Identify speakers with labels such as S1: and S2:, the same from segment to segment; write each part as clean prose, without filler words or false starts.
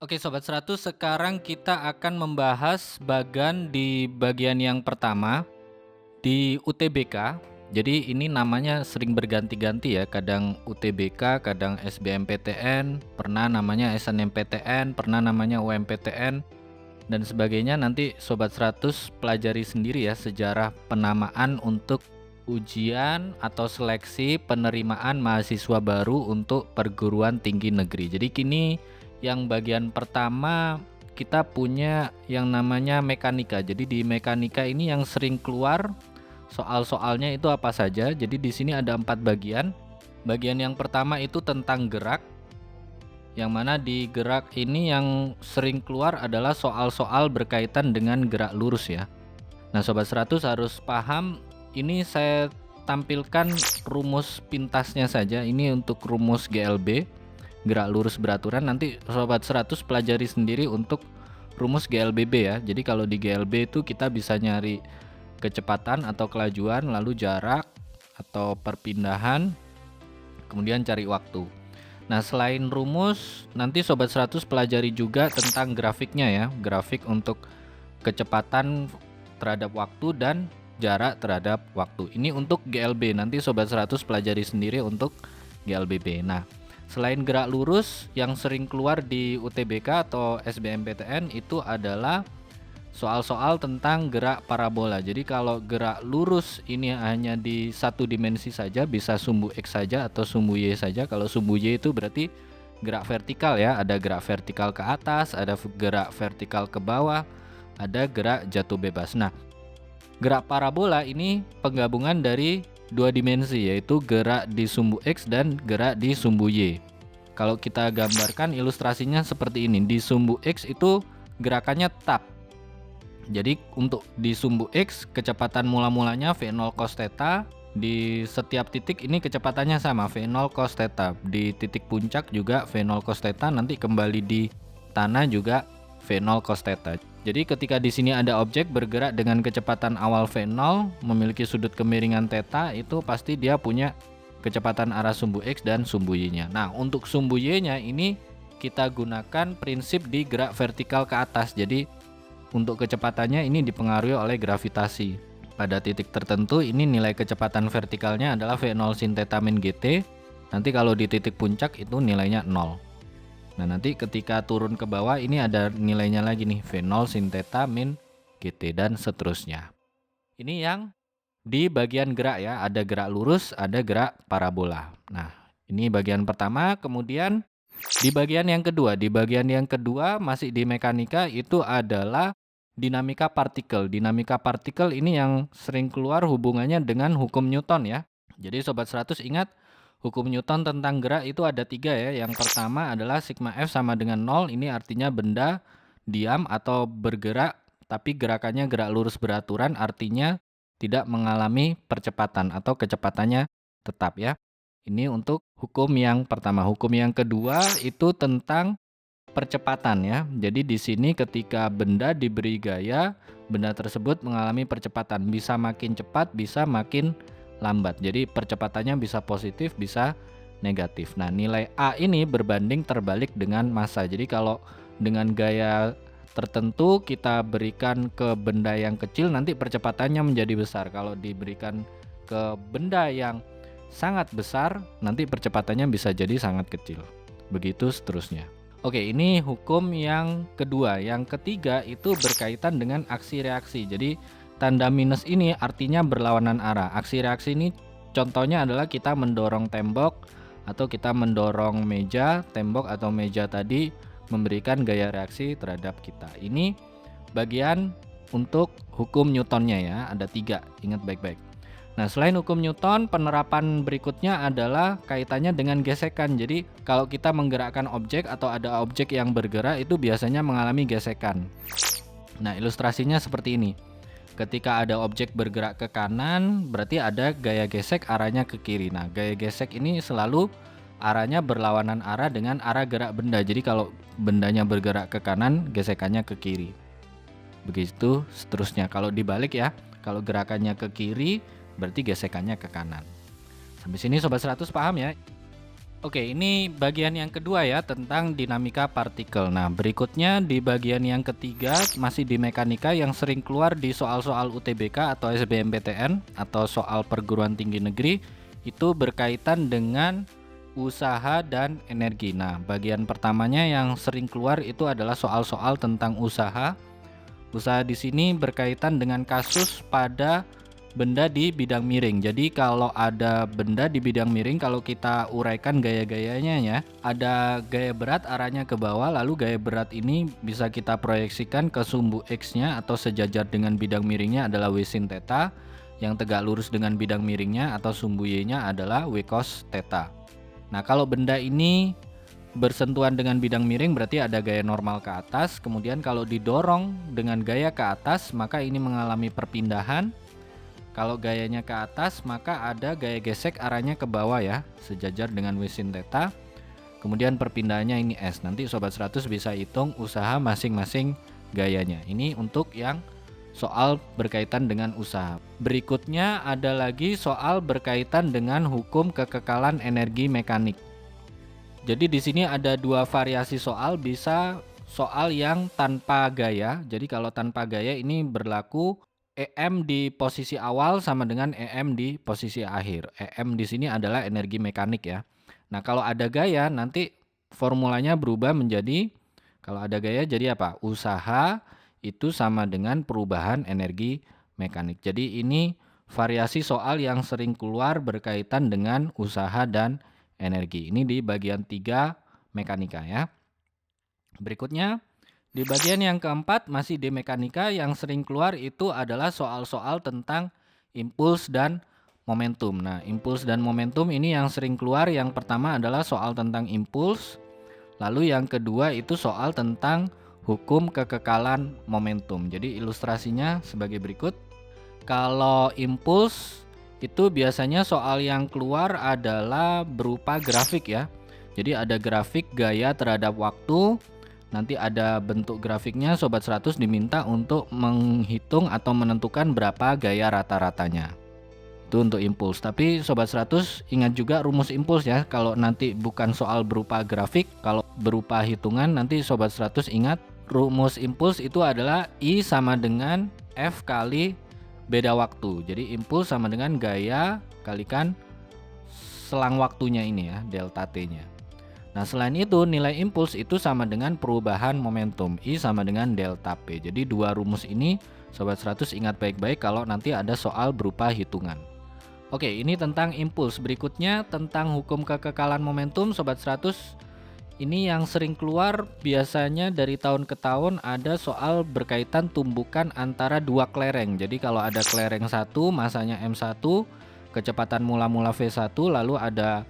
S1: Oke Sobat 100, sekarang kita akan membahas di bagian yang pertama di UTBK. Jadi ini namanya sering berganti-ganti ya, kadang UTBK, kadang SBMPTN, pernah namanya SNMPTN, pernah namanya UMPTN dan sebagainya. Nanti Sobat 100 pelajari sendiri ya sejarah penamaan untuk ujian atau seleksi penerimaan mahasiswa baru untuk perguruan tinggi negeri. Jadi kini yang bagian pertama kita punya yang namanya mekanika. Jadi di mekanika ini yang sering keluar soal-soalnya itu apa saja. Jadi di sini ada 4 bagian. Bagian yang pertama itu tentang gerak, yang mana di gerak ini yang sering keluar adalah soal-soal berkaitan dengan gerak lurus ya. Nah Sobat 100 harus paham, ini saya tampilkan rumus pintasnya saja. Ini untuk rumus GLB, gerak lurus beraturan. Nanti Sobat 100 pelajari sendiri untuk rumus GLBB ya. Jadi kalau di GLB itu kita bisa nyari kecepatan atau kelajuan, lalu jarak atau perpindahan, kemudian cari waktu. Nah selain rumus, nanti Sobat 100 pelajari juga tentang grafiknya ya. Grafik untuk kecepatan terhadap waktu dan jarak terhadap waktu. Ini untuk GLB, nanti Sobat 100 pelajari sendiri untuk GLBB. Nah selain gerak lurus yang sering keluar di UTBK atau SBMPTN itu adalah soal-soal tentang gerak parabola. Jadi kalau gerak lurus ini hanya di satu dimensi saja, bisa sumbu X saja atau sumbu Y saja. Kalau sumbu Y itu berarti gerak vertikal ya, ada gerak vertikal ke atas, ada gerak vertikal ke bawah, ada gerak jatuh bebas. Nah, gerak parabola ini penggabungan dari dua dimensi, yaitu gerak di sumbu X dan gerak di sumbu Y. Kalau kita gambarkan ilustrasinya seperti ini, di sumbu X itu gerakannya tetap. Jadi untuk di sumbu X kecepatan mula-mulanya V0 cos theta, di setiap titik ini kecepatannya sama V0 cos theta. Di titik puncak juga V0 cos theta, nanti kembali di tanah juga V0 cos theta. Jadi ketika di sini ada objek bergerak dengan kecepatan awal V0 memiliki sudut kemiringan theta, itu pasti dia punya kecepatan arah sumbu X dan sumbu Y-nya. Nah, untuk sumbu Y-nya ini kita gunakan prinsip di gerak vertikal ke atas. Jadi untuk kecepatannya ini dipengaruhi oleh gravitasi. Pada titik tertentu ini nilai kecepatan vertikalnya adalah V0 sin theta min GT. Nanti kalau di titik puncak itu nilainya 0. Nah nanti ketika turun ke bawah ini ada nilainya lagi nih, V0 sin theta min GT dan seterusnya. Ini yang di bagian gerak ya, ada gerak lurus, ada gerak parabola. Nah ini bagian pertama. Kemudian di bagian yang kedua masih di mekanika itu adalah dinamika partikel. Dinamika partikel ini yang sering keluar hubungannya dengan hukum Newton ya. Jadi Sobat 100 ingat, hukum Newton tentang gerak itu ada 3 ya. Yang pertama adalah sigma F sama dengan 0. Ini artinya benda diam atau bergerak, tapi gerakannya gerak lurus beraturan, artinya tidak mengalami percepatan atau kecepatannya tetap ya. Ini untuk hukum yang pertama. Hukum yang kedua itu tentang percepatan ya. Jadi di sini ketika benda diberi gaya, benda tersebut mengalami percepatan, bisa makin cepat, bisa makin lambat. Jadi percepatannya bisa positif, bisa negatif. Nah, nilai A ini berbanding terbalik dengan massa. Jadi kalau dengan gaya tertentu kita berikan ke benda yang kecil, nanti percepatannya menjadi besar. Kalau diberikan ke benda yang sangat besar, nanti percepatannya bisa jadi sangat kecil. Begitu seterusnya. Oke, ini hukum yang kedua. Yang ketiga itu berkaitan dengan aksi reaksi. Jadi tanda minus ini artinya berlawanan arah. Aksi reaksi ini contohnya adalah kita mendorong tembok atau kita mendorong meja, tembok atau meja tadi memberikan gaya reaksi terhadap kita. Ini bagian untuk hukum Newtonnya ya, ada 3, ingat baik-baik. Nah, selain hukum Newton, penerapan berikutnya adalah kaitannya dengan gesekan. Jadi, kalau kita menggerakkan objek atau ada objek yang bergerak itu biasanya mengalami gesekan. Nah, ilustrasinya seperti ini. Ketika ada objek bergerak ke kanan, berarti ada gaya gesek arahnya ke kiri. Nah, gaya gesek ini selalu arahnya berlawanan arah dengan arah gerak benda. Jadi, kalau bendanya bergerak ke kanan, gesekannya ke kiri. Begitu seterusnya. Kalau dibalik ya, kalau gerakannya ke kiri, berarti gesekannya ke kanan. Sampai sini Sobat 100 paham ya? Oke, ini bagian yang kedua ya tentang dinamika partikel. Nah, berikutnya di bagian yang ketiga masih di mekanika yang sering keluar di soal-soal UTBK atau SBMPTN atau soal perguruan tinggi negeri itu berkaitan dengan usaha dan energi. Nah, bagian pertamanya yang sering keluar itu adalah soal-soal tentang usaha. Usaha di sini berkaitan dengan kasus pada benda di bidang miring. Jadi kalau ada benda di bidang miring, kalau kita uraikan gaya-gayanya ya, ada gaya berat arahnya ke bawah, lalu gaya berat ini bisa kita proyeksikan ke sumbu X-nya atau sejajar dengan bidang miringnya adalah W sin theta, yang tegak lurus dengan bidang miringnya atau sumbu Y-nya adalah W cos theta. Nah, kalau benda ini bersentuhan dengan bidang miring berarti ada gaya normal ke atas, kemudian kalau didorong dengan gaya ke atas maka ini mengalami perpindahan. Kalau gayanya ke atas maka ada gaya gesek arahnya ke bawah ya, sejajar dengan W sin theta. Kemudian perpindahannya ini S. Nanti sobat 100 bisa hitung usaha masing-masing gayanya. Ini untuk yang soal berkaitan dengan usaha. Berikutnya ada lagi soal berkaitan dengan hukum kekekalan energi mekanik. Jadi di sini ada dua variasi soal, bisa soal yang tanpa gaya. Jadi kalau tanpa gaya ini berlaku EM di posisi awal sama dengan EM di posisi akhir. EM di sini adalah energi mekanik ya. Nah, kalau ada gaya nanti formulanya berubah menjadi, kalau ada gaya jadi apa? Usaha itu sama dengan perubahan energi mekanik. Jadi ini variasi soal yang sering keluar berkaitan dengan usaha dan energi. Ini di bagian 3 mekanika ya. Berikutnya di bagian yang keempat masih di mekanika yang sering keluar itu adalah soal-soal tentang impuls dan momentum. Nah, impuls dan momentum ini yang sering keluar, yang pertama adalah soal tentang impuls, lalu yang kedua itu soal tentang hukum kekekalan momentum. Jadi ilustrasinya sebagai berikut. Kalau impuls itu biasanya soal yang keluar adalah berupa grafik ya. Jadi ada grafik gaya terhadap waktu. Nanti ada bentuk grafiknya, sobat 100 diminta untuk menghitung atau menentukan berapa gaya rata-ratanya. Itu untuk impuls. Tapi sobat 100 ingat juga rumus impuls ya. Kalau nanti bukan soal berupa grafik, kalau berupa hitungan nanti sobat 100 ingat rumus impuls itu adalah I sama dengan F kali beda waktu. Jadi impuls sama dengan gaya kalikan selang waktunya ini ya, delta T-nya. Nah, selain itu nilai impuls itu sama dengan perubahan momentum, I sama dengan delta P. Jadi dua rumus ini sobat 100 ingat baik-baik kalau nanti ada soal berupa hitungan. Oke, ini tentang impuls. Berikutnya tentang hukum kekekalan momentum, sobat 100. Ini yang sering keluar biasanya dari tahun ke tahun, ada soal berkaitan tumbukan antara dua kelereng. Jadi kalau ada kelereng 1 masanya M1, kecepatan mula-mula V1, lalu ada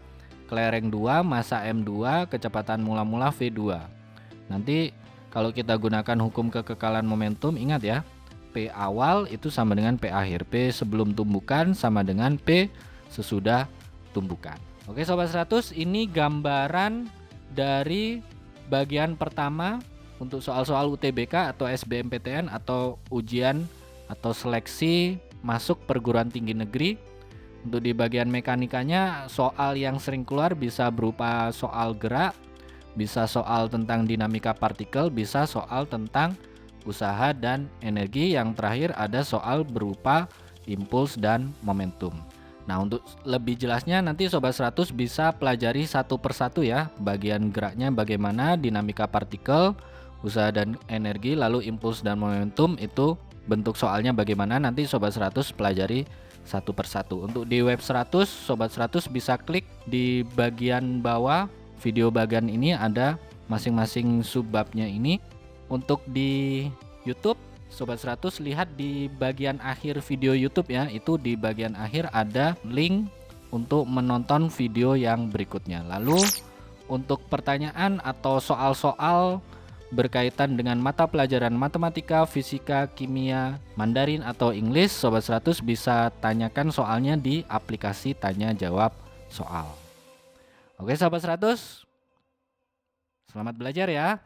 S1: kelereng 2 massa M2, kecepatan mula-mula V2. Nanti kalau kita gunakan hukum kekekalan momentum, ingat ya, P awal itu sama dengan P akhir. P sebelum tumbukan sama dengan P sesudah tumbukan. Oke sobat 100, ini gambaran dari bagian pertama untuk soal-soal UTBK atau SBMPTN atau ujian atau seleksi masuk perguruan tinggi negeri. Untuk di bagian mekanikanya, soal yang sering keluar bisa berupa soal gerak, bisa soal tentang dinamika partikel, bisa soal tentang usaha dan energi. Yang terakhir ada soal berupa impuls dan momentum. Nah, untuk lebih jelasnya nanti sobat 100 bisa pelajari satu persatu ya, bagian geraknya bagaimana, dinamika partikel, usaha dan energi, lalu impuls dan momentum itu bentuk soalnya bagaimana, nanti sobat 100 pelajari satu persatu. Untuk di web 100, sobat 100 bisa klik di bagian bawah video bagian ini, ada masing-masing subbabnya ini. Untuk di YouTube, sobat 100 lihat di bagian akhir video YouTube ya, itu di bagian akhir ada link untuk menonton video yang berikutnya. Lalu untuk pertanyaan atau soal-soal berkaitan dengan mata pelajaran matematika, fisika, kimia, Mandarin atau Inggris, sobat 100 bisa tanyakan soalnya di aplikasi tanya jawab soal. Oke sobat 100, selamat belajar ya.